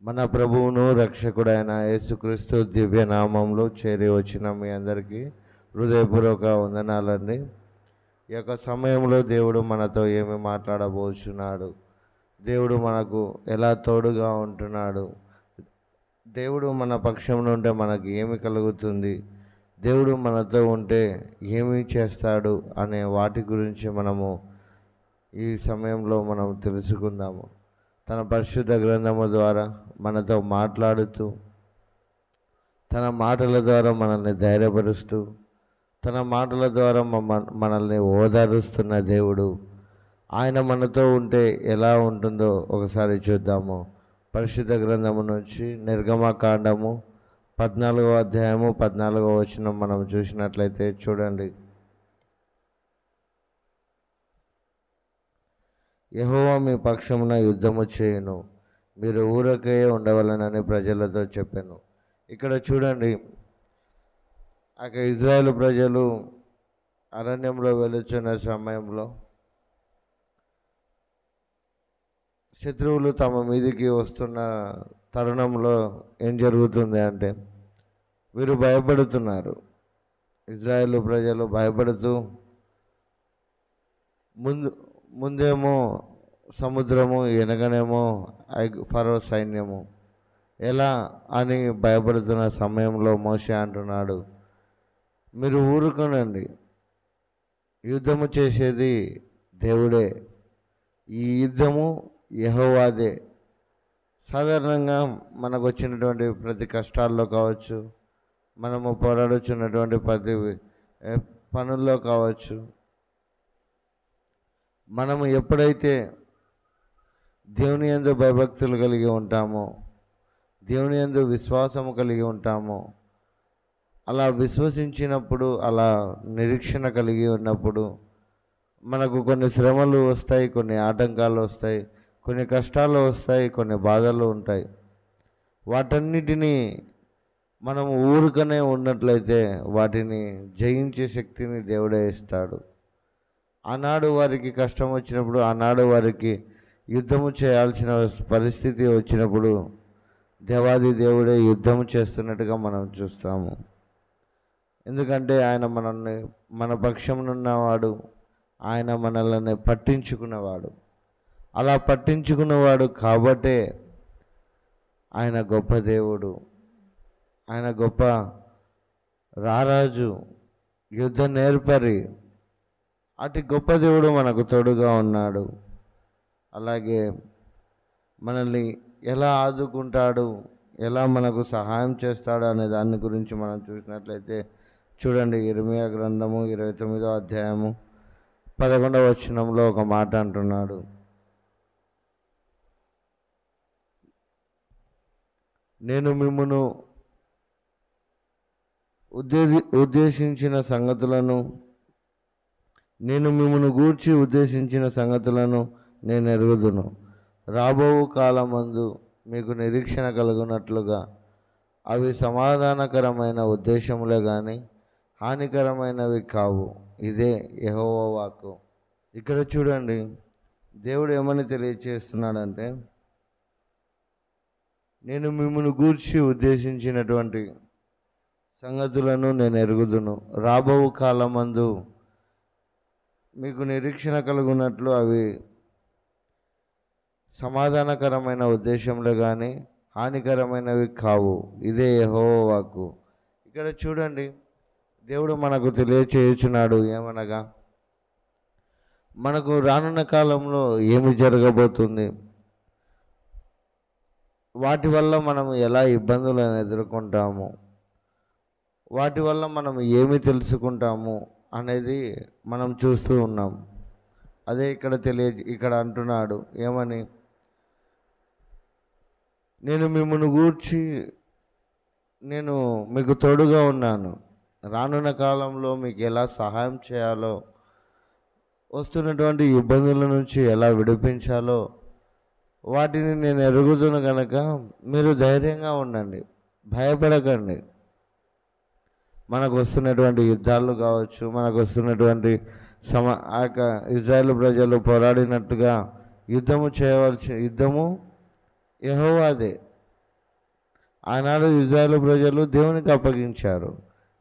మన ప్రభువును రక్షకుడైన యేసుక్రీస్తు దివ్య నామంలో చేరి వచ్చిన మీ అందరికీ హృదయపూర్వక వందనాలండి. ఈ యొక్క సమయంలో దేవుడు మనతో ఏమి మాట్లాడబోచున్నాడు, దేవుడు మనకు ఎలా తోడుగా ఉంటున్నాడు, దేవుడు మన పక్షంలో ఉంటే మనకి ఏమి కలుగుతుంది, దేవుడు మనతో ఉంటే ఏమి చేస్తాడు అనే వాటి గురించి మనము ఈ సమయంలో మనం తెలుసుకుందాము. తన పరిశుద్ధ గ్రంథము ద్వారా మనతో మాట్లాడుతూ, తన మాటల ద్వారా మనల్ని ధైర్యపరుస్తూ, తన మాటల ద్వారా మనల్ని ఓదారుస్తున్న దేవుడు. ఆయన మనతో ఉంటే ఎలా ఉంటుందో ఒకసారి చూద్దాము. పరిశుద్ధ గ్రంథము నుంచి నిర్గమకాండము 14వ అధ్యాయము 14వ వచనం మనం చూసినట్లయితే చూడండి. యెహోవా మీ పక్షమున యుద్ధము చేయును, మీరు ఊరకే ఉండవలనని ప్రజలతో చెప్పాను. ఇక్కడ చూడండి, అక్కడ ఇజ్రాయేలు ప్రజలు అరణ్యంలో వెళుచున్న సమయంలో శత్రువులు తమ మీదికి వస్తున్న తరుణంలో ఏం జరుగుతుంది అంటే వీరు భయపడుతున్నారు. ఇజ్రాయేలు ప్రజలు భయపడుతూ ముందేమో సముద్రము, వెనకనేమో ఫరో సైన్యము, ఎలా అని భయపడుతున్న సమయంలో మోషే అంటున్నాడు, మీరు ఊరుకోనండి, యుద్ధము చేసేది దేవుడే, ఈ యుద్ధము యెహోవాదే. సాధారణంగా మనకు వచ్చినటువంటి ప్రతి కష్టాల్లో కావచ్చు, మనము పోరాడుచున్నటువంటి ప్రతి పనుల్లో కావచ్చు, మనము ఎప్పుడైతే దేవుని యందు భయభక్తులు కలిగి ఉంటామో, దేవుని యందు విశ్వాసము కలిగి ఉంటామో, అలా విశ్వసించినప్పుడు, అలా నిరీక్షణ కలిగి ఉన్నప్పుడు మనకు కొన్ని శ్రమలు వస్తాయి, కొన్ని ఆటంకాలు వస్తాయి, కొన్ని కష్టాలు వస్తాయి, కొన్ని బాధలు ఉంటాయి. వాటన్నిటినీ మనము ఊరుకనే ఉన్నట్లయితే వాటిని జయించే శక్తిని దేవుడే ఇస్తాడు. ఆనాడు వారికి కష్టం వచ్చినప్పుడు, ఆనాడు వారికి యుద్ధము చేయాల్సిన పరిస్థితి వచ్చినప్పుడు దేవాది దేవుడే యుద్ధము చేస్తున్నట్టుగా మనం చూస్తాము. ఎందుకంటే ఆయన మన పక్షమునున్నవాడు, ఆయన మనల్ని పట్టించుకున్నవాడు. అలా పట్టించుకున్నవాడు కాబట్టే ఆయన గొప్ప దేవుడు, ఆయన గొప్ప రారాజు, యుద్ధ నేర్పరి. అటు గొప్ప దేవుడు మనకు తోడుగా ఉన్నాడు. అలాగే మనల్ని ఎలా ఆదుకుంటాడు, ఎలా మనకు సహాయం చేస్తాడు అనే దాని గురించి మనం చూసినట్లయితే చూడండి. ఇర్మీయా గ్రంథము 29వ అధ్యాయము 11వ వచనంలో ఒక మాట అంటున్నాడు, నేను మిమ్మును ఉద్దేశించిన సంగతులను, నేను మిమ్మును గూర్చి ఉద్దేశించిన సంగతులను నేను ఎరుగుదును. రాబో కాలమందు మీకు నిరీక్షణ కలుగునట్లుగా అవి సమాధానకరమైన ఉద్దేశములే కానీ హానికరమైనవి కావు. ఇదే యెహోవా వాక్కు. ఇక్కడ చూడండి, దేవుడు ఏమని తెలియచేస్తున్నాడంటే, నేను మిమ్మల్ని గూర్చి ఉద్దేశించినటువంటి సంగతులను నేను ఎరుగుదును. రాబో కాలమందు మీకు నిరీక్షణ కలుగునట్లు అవి సమాధానకరమైన ఉద్దేశంలో కానీ హానికరమైనవి కావు. ఇదే యెహోవా వాక్కు. ఇక్కడ చూడండి, దేవుడు మనకు తెలియచేయుచున్నాడు ఏమనగా, మనకు రానున్న కాలంలో ఏమి జరగబోతుంది, వాటి వల్ల మనం ఎలా ఇబ్బందులను ఎదుర్కొంటాము, వాటి వల్ల మనం ఏమి తెలుసుకుంటాము అనేది మనం చూస్తూ ఉన్నాం. అదే ఇక్కడ అంటున్నాడు ఏమని, నేను మిమ్మల్ని గూర్చి నేను మీకు తోడుగా ఉన్నాను, రానున్న కాలంలో మీకు ఎలా సహాయం చేయాలో, వస్తున్నటువంటి ఇబ్బందుల నుంచి ఎలా విడిపించాలో వాటిని నేను ఎరుగుదును కనుక మీరు ధైర్యంగా ఉండండి, భయపడకండి. మనకు వస్తున్నటువంటి యుద్ధాలు కావచ్చు, మనకు వస్తున్నటువంటి ఇజ్రాయేలు ప్రజలు పోరాడినట్టుగా యుద్ధము యెహోవాదే. ఆనాడు ఇజ్రాయేలు ప్రజలు దేవునికి అప్పగించారు.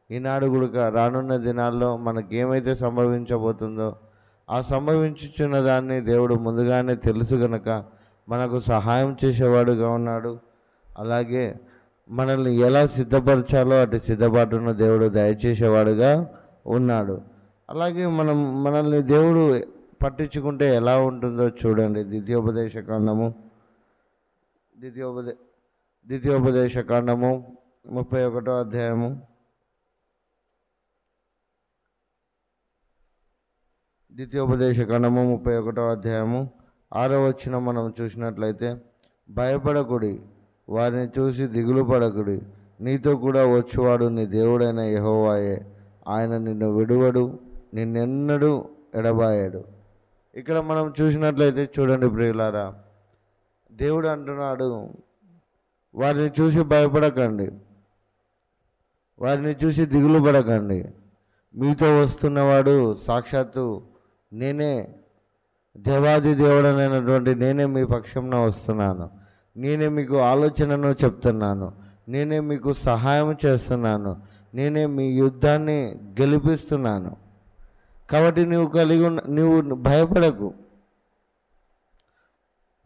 ఈనాడు కూడా రానున్న దినాల్లో మనకేమైతే సంభవించబోతుందో ఆ సంభవించుచున్న దాన్ని దేవుడు ముందుగానే తెలుసు గనక మనకు సహాయం చేసేవాడుగా ఉన్నాడు. అలాగే మనల్ని ఎలా సిద్ధపరచాలో అటు సిద్ధపాటును దేవుడు దయచేసేవాడుగా ఉన్నాడు. అలాగే మనల్ని దేవుడు పట్టించుకుంటే ఎలా ఉంటుందో చూడండి. ద్వితీయోపదేశ కాండము 31వ అధ్యాయము. ద్వితీయోపదేశ కాండము 31వ అధ్యాయము 6వ వచనం మనం చూసినట్లయితే, భయపడకుడి, వారిని చూసి దిగులు పడకుడి, నీతో కూడా వచ్చువాడు నీ దేవుడైన యెహోవాయే, ఆయన నిన్ను విడువడు, నిన్నెన్నడూ ఎడబాయడు. ఇక్కడ మనం చూసినట్లయితే చూడండి ప్రియులారా, దేవుడు అంటున్నాడు, వారిని చూసి భయపడకండి, వారిని చూసి దిగులు పడకండి, మీతో వస్తున్నవాడు సాక్షాత్తు నేనే, దేవాది దేవుడనైనటువంటి నేనే మీ పక్షంన వస్తున్నాను, నేనే మీకు ఆలోచనను చెప్తున్నాను, నేనే మీకు సహాయం చేస్తున్నాను, నేనే మీ యుద్ధాన్ని గెలిపిస్తున్నాను. కాబట్టి నువ్వు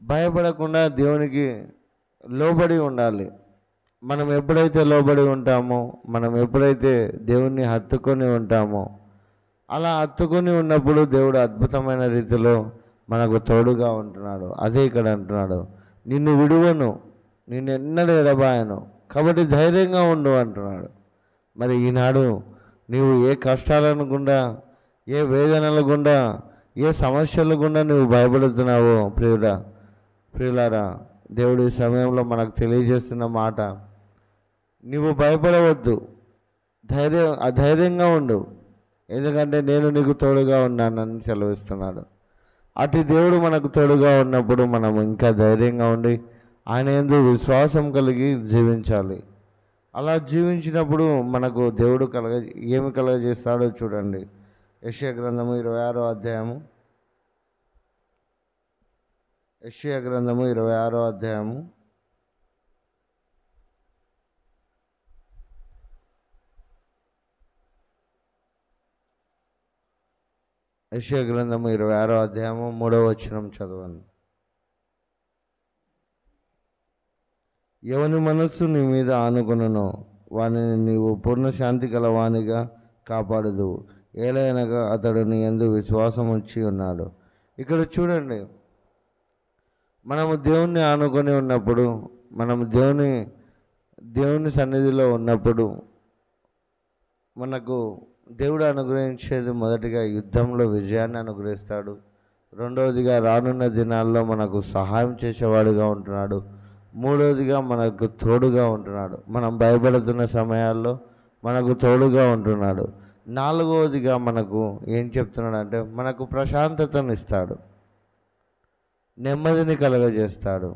భయపడకుండా దేవునికి లోబడి ఉండాలి. మనం ఎప్పుడైతే లోబడి ఉంటామో, మనం ఎప్పుడైతే దేవుణ్ణి హత్తుకొని ఉంటామో, అలా హత్తుకొని ఉన్నప్పుడు దేవుడు అద్భుతమైన రీతిలో మనకు తోడుగా ఉంటున్నాడు. అదే ఇక్కడ అంటున్నాడు, నిన్ను విడువను, నిన్ను ఎన్నడూ ఎడబాయను, కాబట్టి ధైర్యంగా ఉండు అంటున్నాడు. మరి ఈనాడు నీవు ఏ కష్టాలను గుండా, ఏ వేదనల గుండా, ఏ సమస్యల గుండా నువ్వు భయపడుతున్నావో ప్రియులారా, దేవుడు ఈ సమయంలో మనకు తెలియజేస్తున్న మాట, నీవు భయపడవద్దు, అధైర్యంగా ఉండు, ఎందుకంటే నేను నీకు తోడుగా ఉన్నానని సెలవిస్తున్నాడు. అటు దేవుడు మనకు తోడుగా ఉన్నప్పుడు మనం ఇంకా ధైర్యంగా ఉండి ఆయన యందు విశ్వాసం కలిగి జీవించాలి. అలా జీవించినప్పుడు మనకు దేవుడు ఏమి కలగజేస్తాడో చూడండి. యెషయా గ్రంథము 26వ అధ్యాయము. యెషయా గ్రంథము 26వ అధ్యాయము. యెషయా గ్రంథము 26వ అధ్యాయము 3వ వచనం చదవండి. ఎవని మనస్సు నీ మీద ఆనుకొనునో వానిని నీవు పూర్ణ శాంతి గలవానిగా కాపాడుదువు, ఏలైనగా అతడు నీ యందు విశ్వాసం ఉంచి ఉన్నాడు. ఇక్కడ చూడండి, మనము దేవుణ్ణి ఆనుకొని ఉన్నప్పుడు, మనము దేవుని సన్నిధిలో ఉన్నప్పుడు మనకు దేవుడు అనుగ్రహించేది మొదటిగా యుద్ధంలో విజయాన్ని అనుగ్రహిస్తాడు. రెండవదిగా రానున్న దినాల్లో మనకు సహాయం చేసేవాడుగా ఉంటున్నాడు. మూడవదిగా మనకు తోడుగా ఉంటున్నాడు. మనం భయపడుతున్న సమయాల్లో మనకు తోడుగా ఉంటున్నాడు. నాలుగవదిగా మనకు ఏం చెప్తున్నాడు అంటే, మనకు ప్రశాంతతను ఇస్తాడు, నెమ్మదిని కలగజేస్తాడు.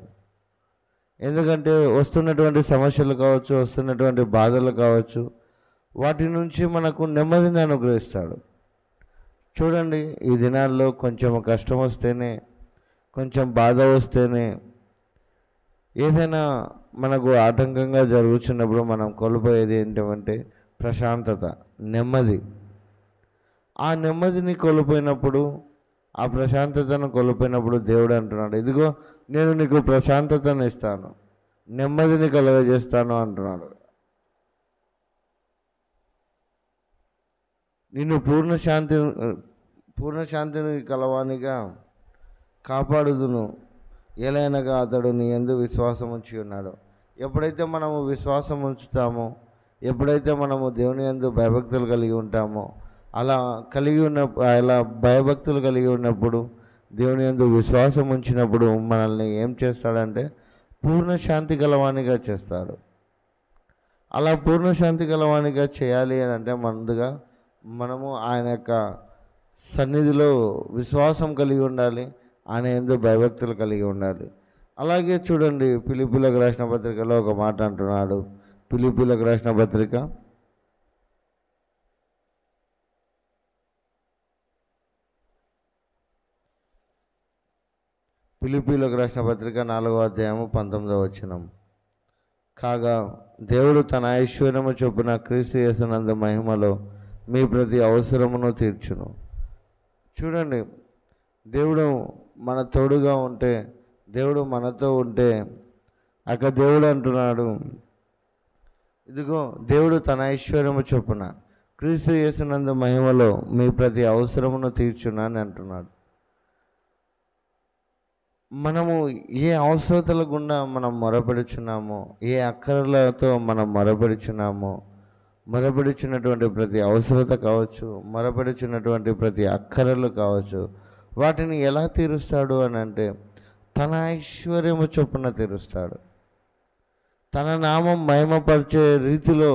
ఎందుకంటే వస్తున్నటువంటి సమస్యలు కావచ్చు, వస్తున్నటువంటి బాధలు కావచ్చు, వాటి నుంచి మనకు నెమ్మదిని అనుగ్రహిస్తాడు. చూడండి, ఈ దినాల్లో కొంచెం కష్టం వస్తేనే, కొంచెం బాధ వస్తేనే, ఏదైనా మనకు ఆటంకంగా జరుగుతున్నప్పుడు మనం కోల్పోయేది ఏంటంటే ప్రశాంతత, నెమ్మది. ఆ నెమ్మదిని కోల్పోయినప్పుడు, ఆ ప్రశాంతతను కోల్పోయినప్పుడు దేవుడు అంటున్నాడు, ఇదిగో నేను నీకు ప్రశాంతతను ఇస్తాను, నెమ్మదిని కలుగజేస్తాను అంటున్నాడు. నిన్ను పూర్ణ శాంతిని కలవానిగా కాపాడుదును, ఏలైనగా అతడు నీ యందు విశ్వాసం ఉంచి ఉన్నాడు. ఎప్పుడైతే మనము విశ్వాసం ఉంచుతామో, ఎప్పుడైతే మనము దేవుని యందు భయభక్తులు కలిగి ఉంటామో, అలా భయభక్తులు కలిగి ఉన్నప్పుడు, దేవుని యందు విశ్వాసం ఉంచినప్పుడు మనల్ని ఏం చేస్తాడంటే పూర్ణ శాంతి గలవానిగా చేస్తాడు. అలా పూర్ణ శాంతి గలవానిగా చేయాలి అని అంటే ముందుగా మనము ఆయన యొక్క సన్నిధిలో విశ్వాసం కలిగి ఉండాలి, ఆయన యందు భయభక్తులు కలిగి ఉండాలి. అలాగే చూడండి, ఫిలిప్పీయులకు రాసిన పత్రికలో ఒక మాట అంటున్నాడు. ఫిలిప్పీయులకు రాసిన పత్రిక 4వ అధ్యాయము 19వ వచనం. కాగా దేవుడు తన ఐశ్వర్యము చొప్పున క్రీస్తు యేసునందు మహిమలో మీ ప్రతి అవసరమును తీర్చును. చూడండి, దేవుడు మన తోడుగా ఉంటే, దేవుడు మనతో ఉంటే, అక్కడ దేవుడు అంటున్నాడు, ఇదిగో దేవుడు తన ఐశ్వర్యము చొప్పున క్రీస్తు యేసునందు మహిమలో మీ ప్రతి అవసరమును తీర్చును అని అంటున్నాడు. మనము ఏ అవసరతల గుండా మనం మొరపెడుచున్నామో, ఏ అక్కరలతో మనం మొరపెడుచున్నామో, మొరపెడుచున్నటువంటి ప్రతి అవసరత కావచ్చు, మొరపెడుచున్నటువంటి ప్రతి అక్కరలు కావచ్చు, వాటిని ఎలా తీరుస్తాడు అని అంటే తన ఐశ్వర్యము చొప్పున తీరుస్తాడు. తన నామం మహిమపరిచే రీతిలో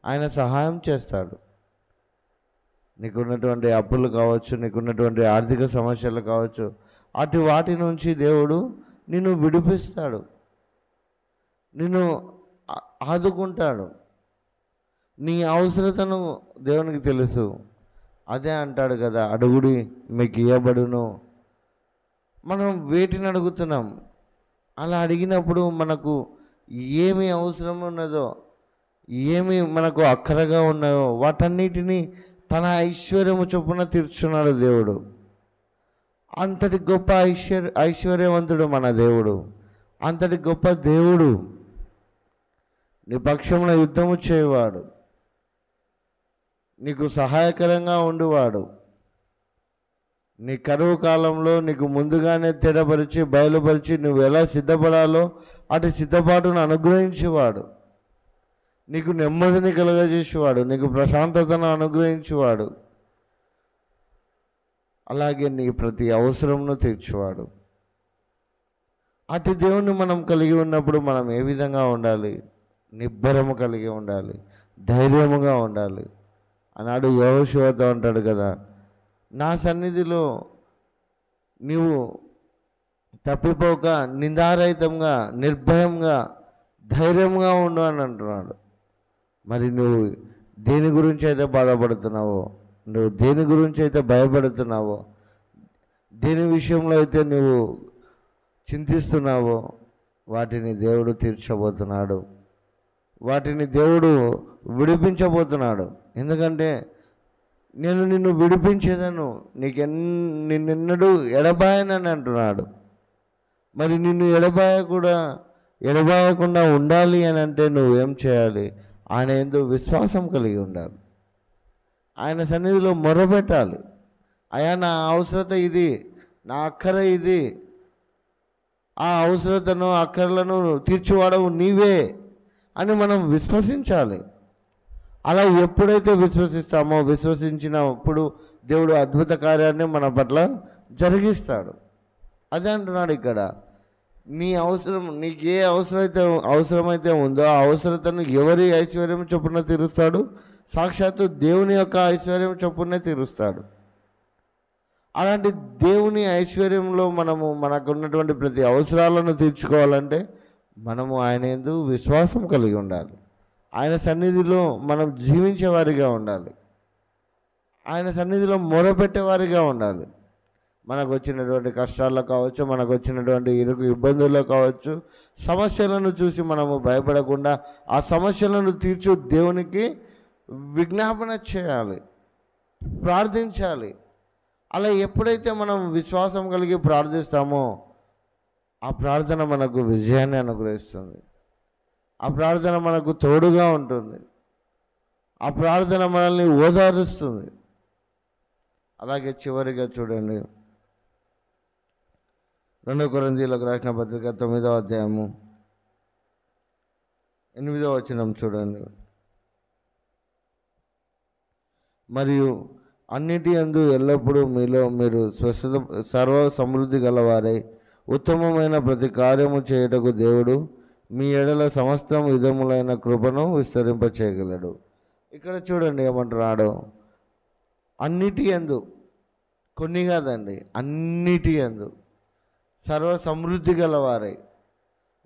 ఆయన సహాయం చేస్తాడు. నీకున్నటువంటి అప్పులు కావచ్చు, నీకున్నటువంటి ఆర్థిక సమస్యలు కావచ్చు, వాటి నుంచి దేవుడు నిన్ను విడిపిస్తాడు, నిన్ను ఆదుకుంటాడు. నీ అవసరతను దేవునికి తెలుసు. అదే అంటాడు కదా, అడుగుడి మీకు ఇవ్వబడును. మనం వేటిని అడుగుతున్నాం? అలా అడిగినప్పుడు మనకు ఏమి అవసరం ఉన్నదో, ఏమి మనకు అక్కరగా ఉన్నాయో వాటన్నిటినీ తన ఐశ్వర్యము చొప్పున తీర్చున్నాడు దేవుడు. అంతటి గొప్ప ఐశ్వర్యవంతుడు మన దేవుడు. అంతటి గొప్ప దేవుడు. నీ పక్షంలో యుద్ధము చేయవాడు, నీకు సహాయకరంగా ఉండువాడు. నీ కరువు కాలంలో నీకు ముందుగానే తెరపరిచి బయలుపరిచి నువ్వు ఎలా సిద్ధపడాలో అటు సిద్ధపాటును అనుగ్రహించేవాడు. నీకు నెమ్మదిని కలుగజేసేవాడు, నీకు ప్రశాంతతను అనుగ్రహించేవాడు. అలాగే నీ ప్రతి అవసరంను తీర్చేవాడు. అటు దేవుణ్ణి మనం కలిగి ఉన్నప్పుడు మనం ఏ విధంగా ఉండాలి? నిబ్బరము కలిగి ఉండాలి, ధైర్యముగా ఉండాలి. అన్నాడు యెహోషువతో అంటాడు కదా, నా సన్నిధిలో నీవు తప్పిపోక నిందారహితంగా నిర్భయంగా ధైర్యంగా ఉండు అని అంటున్నాడు. మరి నువ్వు దేని గురించి అయితే బాధపడుతున్నావో, నువ్వు దేని గురించి అయితే భయపడుతున్నావో, దేని విషయంలో అయితే నువ్వు చింతిస్తున్నావో వాటిని దేవుడు తీర్చబోతున్నాడు, వాటిని దేవుడు విడిపించబోతున్నాడు. ఎందుకంటే నేను నిన్ను విడిపించేదను, నిన్నెన్నడూ ఎడబాయనని అంటున్నాడు. మరి నిన్ను ఎడబాయకుండా ఉండాలి అని అంటే నువ్వేం చేయాలి? ఆయన యందు విశ్వాసం కలిగి ఉండాలి. ఆయన సన్నిధిలో మొరపెట్టాలి. అయ్యా, నా అవసరత ఇది, నా అక్కర ఇది, ఆ అవసరతను అక్కర్లను తీర్చివాడవు నీవే అని మనం విశ్వసించాలి. అలా ఎప్పుడైతే విశ్వసిస్తామో, విశ్వసించినప్పుడు దేవుడు అద్భుత కార్యాన్ని మన పట్ల జరిగిస్తాడు. అదే అంటున్నాడు ఇక్కడ, నీ అవసరం, నీకు ఏ అవసరమైతే ఉందో ఆ అవసరతను ఎవరి ఐశ్వర్యం చొప్పున తీరుస్తాడు? సాక్షాత్తు దేవుని యొక్క ఐశ్వర్యం చొప్పునే తీరుస్తాడు. అలాంటి దేవుని ఐశ్వర్యంలో మనకు ఉన్నటువంటి ప్రతి అవసరాలను తీర్చుకోవాలంటే మనము ఆయన యందు విశ్వాసం కలిగి ఉండాలి. ఆయన సన్నిధిలో మనం జీవించేవారిగా ఉండాలి. ఆయన సన్నిధిలో మొరపెట్టేవారిగా ఉండాలి. మనకు వచ్చినటువంటి కష్టాల్లో కావచ్చు, మనకు వచ్చినటువంటి ఇబ్బందుల్లో కావచ్చు, సమస్యలను చూసి మనము భయపడకుండా ఆ సమస్యలను తీర్చు దేవునికి విజ్ఞాపన చేయాలి, ప్రార్థించాలి. అలా ఎప్పుడైతే మనం విశ్వాసం కలిగి ప్రార్థిస్తామో ఆ ప్రార్థన మనకు విజయాన్ని అనుగ్రహిస్తుంది. ఆ ప్రార్థన మనకు తోడుగా ఉంటుంది. ఆ ప్రార్థన మనల్ని ఓదారుస్తుంది. అలాగే చివరిగా చూడండి, 2 కొరింథీయులకు రాసిన పత్రిక 9వ అధ్యాయము 8వ వచనం చూడండి. మరియు అన్నిటి యందు ఎల్లప్పుడూ మీలో మీరు సర్వ సమృద్ధి గలవారై ఉత్తమమైన ప్రతి కార్యము చేయుటకు దేవుడు మీ ఎడల సమస్తం విధములైన కృపను విస్తరింపచేయగలడు. ఇక్కడ చూడండి ఏమంటున్నాడు, అన్నిటి యందు, కొన్ని కాదండి, అన్నిటి యందు సర్వ సమృద్ధి గలవారై.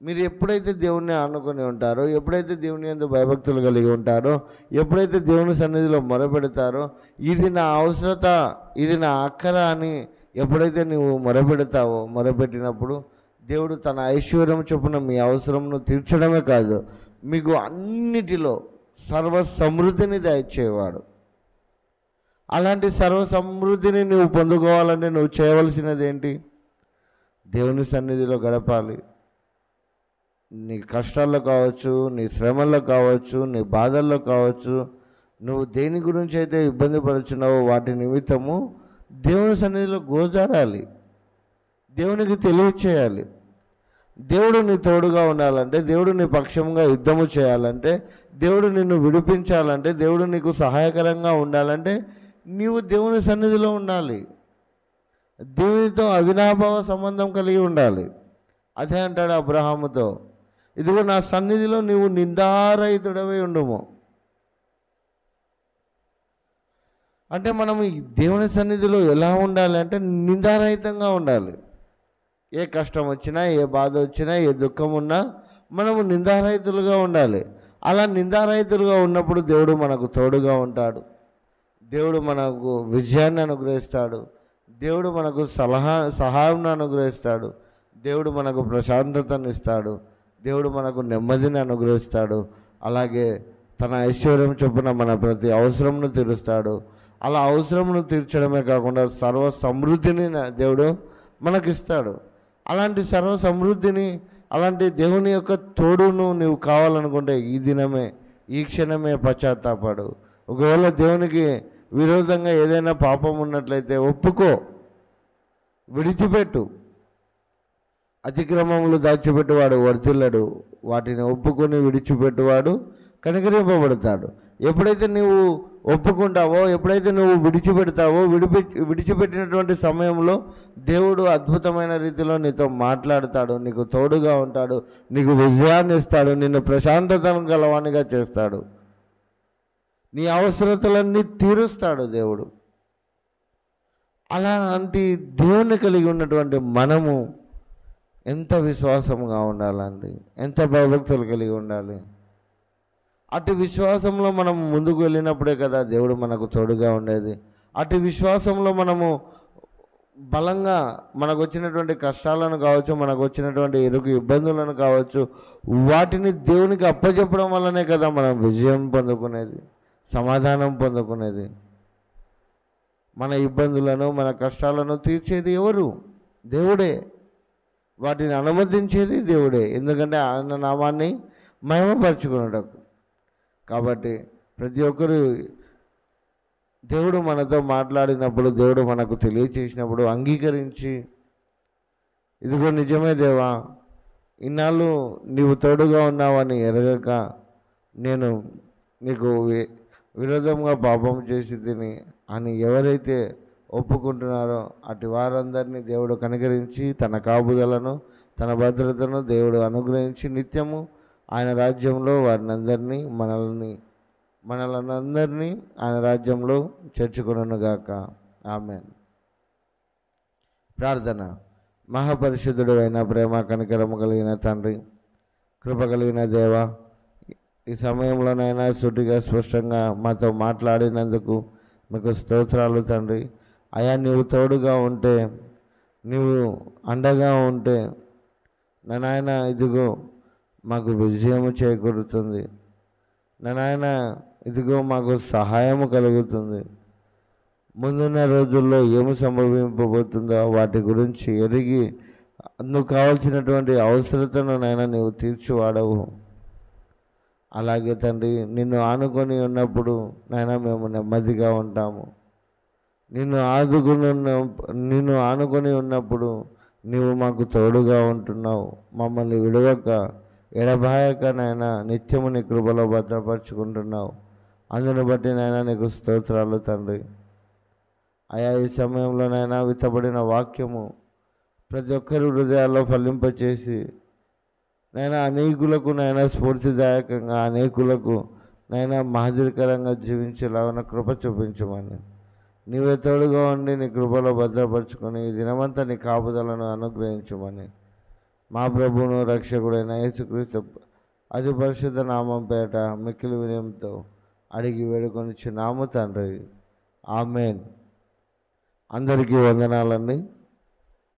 మీరు ఎప్పుడైతే దేవుణ్ణి ఆనుకొని ఉంటారో, ఎప్పుడైతే దేవుని యందు భయభక్తులు కలిగి ఉంటారో, ఎప్పుడైతే దేవుని సన్నిధిలో మొరపెడతారో, ఇది నా అవసరత, ఇది నా అక్కర అని ఎప్పుడైతే నువ్వు మొరపెడతావో, మొరపెట్టినప్పుడు దేవుడు తన ఐశ్వర్యం చొప్పున మీ అవసరంను తీర్చడమే కాదు, మీకు అన్నిటిలో సర్వ సమృద్ధిని దయచేవాడు. అలాంటి సర్వ సమృద్ధిని నువ్వు పొందుకోవాలంటే నువ్వు చేయవలసినది ఏంటి? దేవుని సన్నిధిలో గడపాలి. నీ కష్టాల్లో కావచ్చు, నీ శ్రమల్లో కావచ్చు, నీ బాధల్లో కావచ్చు, నువ్వు దేని గురించి అయితే ఇబ్బంది పడుచున్నావో వాటి నిమిత్తము దేవుని సన్నిధిలో గోజాడాలి, దేవునికి తెలియచేయాలి. దేవుడు నీ తోడుగా ఉండాలంటే, దేవుడు నీ పక్షంగా యుద్ధము చేయాలంటే, దేవుడు నిన్ను విడిపించాలంటే, దేవుడు నీకు సహాయకరంగా ఉండాలంటే నీవు దేవుని సన్నిధిలో ఉండాలి, దేవునితో అవినాభావ సంబంధం కలిగి ఉండాలి. అదే అంటాడు అబ్రహాముతో, ఇదిగో నా సన్నిధిలో నీవు నిందారహితుడవై ఉండుము. అంటే మనం ఈ దేవుని సన్నిధిలో ఎలా ఉండాలి అంటే నిందారహితంగా ఉండాలి. ఏ కష్టం వచ్చినా, ఏ బాధ వచ్చినా, ఏ దుఃఖం ఉన్నా మనము నిందారహితులుగా ఉండాలి. అలా నిందారహితులుగా ఉన్నప్పుడు దేవుడు మనకు తోడుగా ఉంటాడు, దేవుడు మనకు విజయాన్ని అనుగ్రహిస్తాడు, దేవుడు మనకు సహాయం అనుగ్రహిస్తాడు, దేవుడు మనకు ప్రశాంతతను ఇస్తాడు, దేవుడు మనకు నెమ్మదిని అనుగ్రహిస్తాడు. అలాగే తన ఐశ్వర్యం చొప్పున మన ప్రతి అవసరంను తీరుస్తాడు. అలా అవసరమును తీర్చడమే కాకుండా సర్వ సమృద్ధిని దేవుడు మనకిస్తాడు. అలాంటి సర్వ సమృద్ధిని, అలాంటి దేవుని యొక్క తోడును నీవు కావాలనుకుంటే ఈ దినమే, ఈ క్షణమే పశ్చాత్తాపడు. ఒకవేళ దేవునికి విరోధంగా ఏదైనా పాపం ఉన్నట్లయితే ఒప్పుకో, విడిచిపెట్టు. అతిక్రమములు దాచిపెట్టువాడు వర్ధిల్లడు, వాటిని ఒప్పుకొని విడిచిపెట్టువాడు కనికరింపబడతాడు. ఎప్పుడైతే నీవు ఒప్పుకుంటావో, ఎప్పుడైతే నువ్వు విడిచిపెడతావో, విడిచిపెట్టినటువంటి సమయంలో దేవుడు అద్భుతమైన రీతిలో నీతో మాట్లాడతాడు, నీకు తోడుగా ఉంటాడు, నీకు విజయాన్ని ఇస్తాడు, నిన్ను ప్రశాంతతను గలవానిగా చేస్తాడు, నీ అవసరతలన్నీ తీరుస్తాడు దేవుడు. అలాంటి దేవుని కలిగి ఉన్నటువంటి మనము ఎంత విశ్వాసంగా ఉండాలండి, ఎంత భయభక్తులు కలిగి ఉండాలి. అటు విశ్వాసంలో మనం ముందుకు వెళ్ళినప్పుడే కదా దేవుడు మనకు తోడుగా ఉండేది. అటు విశ్వాసంలో మనము బలంగా మనకు వచ్చినటువంటి కష్టాలను కావచ్చు, మనకు వచ్చినటువంటి ఇరుకు ఇబ్బందులను కావచ్చు, వాటిని దేవునికి అప్పచెప్పడం వల్లనే కదా మనం విజయం పొందుకునేది, సమాధానం పొందుకునేది. మన ఇబ్బందులను, మన కష్టాలను తీర్చేది ఎవరు? దేవుడే. వాటిని అనుమతించేది దేవుడే, ఎందుకంటే ఆయన నామాన్ని మహిమపరచుకునేటకు. కాబట్టి ప్రతి ఒక్కరు దేవుడు మనతో మాట్లాడినప్పుడు, దేవుడు మనకు తెలియచేసినప్పుడు అంగీకరించి, ఇదిగో నిజమే దేవా, ఇన్నాళ్ళు నీవు తోడుగా ఉన్నావని ఎరగక నేను నీకు విరోధంగా పాపం చేసి తిని అని ఎవరైతే ఒప్పుకుంటున్నారో అటు వారందరినీ దేవుడు కనికరించి తన కాపుదలను, తన భద్రతను దేవుడు అనుగ్రహించి నిత్యము ఆయన రాజ్యంలో వారినందరినీ మనలందరినీ ఆయన రాజ్యంలో చేర్చుకొనుగాక. ఆమేన్. ప్రార్థన. మహాపరిశుద్ధుడు అయిన ప్రేమ కనికరము కలిగిన తండ్రి, కృప కలిగిన దేవ, ఈ సమయంలోనైనా సూటిగా స్పష్టంగా మాతో మాట్లాడినందుకు మీకు స్తోత్రాలు తండ్రి. అయా నీవు తోడుగా ఉంటే, నీవు అండగా ఉంటే నాయన ఇదిగో మాకు విజయము చేకూరుతుంది, నాయన ఇదిగో మాకు సహాయము కలుగుతుంది. ముందున్న రోజుల్లో ఏమి సంభవింపబోతుందో వాటి గురించి ఎరిగి నువ్వు కావాల్సినటువంటి అవసరతను నాయన నీవు తీర్చివాడవు. అలాగే తండ్రి, నిన్ను ఆనుకొని ఉన్నప్పుడు నాయన మేము నెమ్మదిగా ఉంటాము. నిన్ను ఆనుకొని ఉన్నప్పుడు నీవు మాకు తోడుగా ఉంటున్నావు. మమ్మల్ని విడవక ఎడబాయక నాయన నిత్యము నీ కృపలో భద్రపరుచుకుంటున్నావు. అందుని బట్టి నాయన నీకు స్తోత్రాలు తండ్రి. అయా ఈ సమయంలోనైనా విత్తబడిన వాక్యము ప్రతి ఒక్కరి హృదయాల్లో ఫలింపచేసి నైనా అనేకులకు నైనా స్ఫూర్తిదాయకంగా, అనేకులకు నైనా మాదిరికరంగా జీవించేలాగా కృప చూపించమని, నీవే తోడుగా ఉండి నీ కృపలో భద్రపరుచుకొని ఈ దినమంతా నీ కాపుదలను అనుగ్రహించమని మా ప్రభువును రక్షకుడైన యేసుక్రీస్తు అతి పరిశుద్ధ నామం పేట మిక్కిలి వినయంతో అడిగి వేడుకొనిచున్నాము తండ్రి. ఆమేన్. అందరికీ వందనాలండి.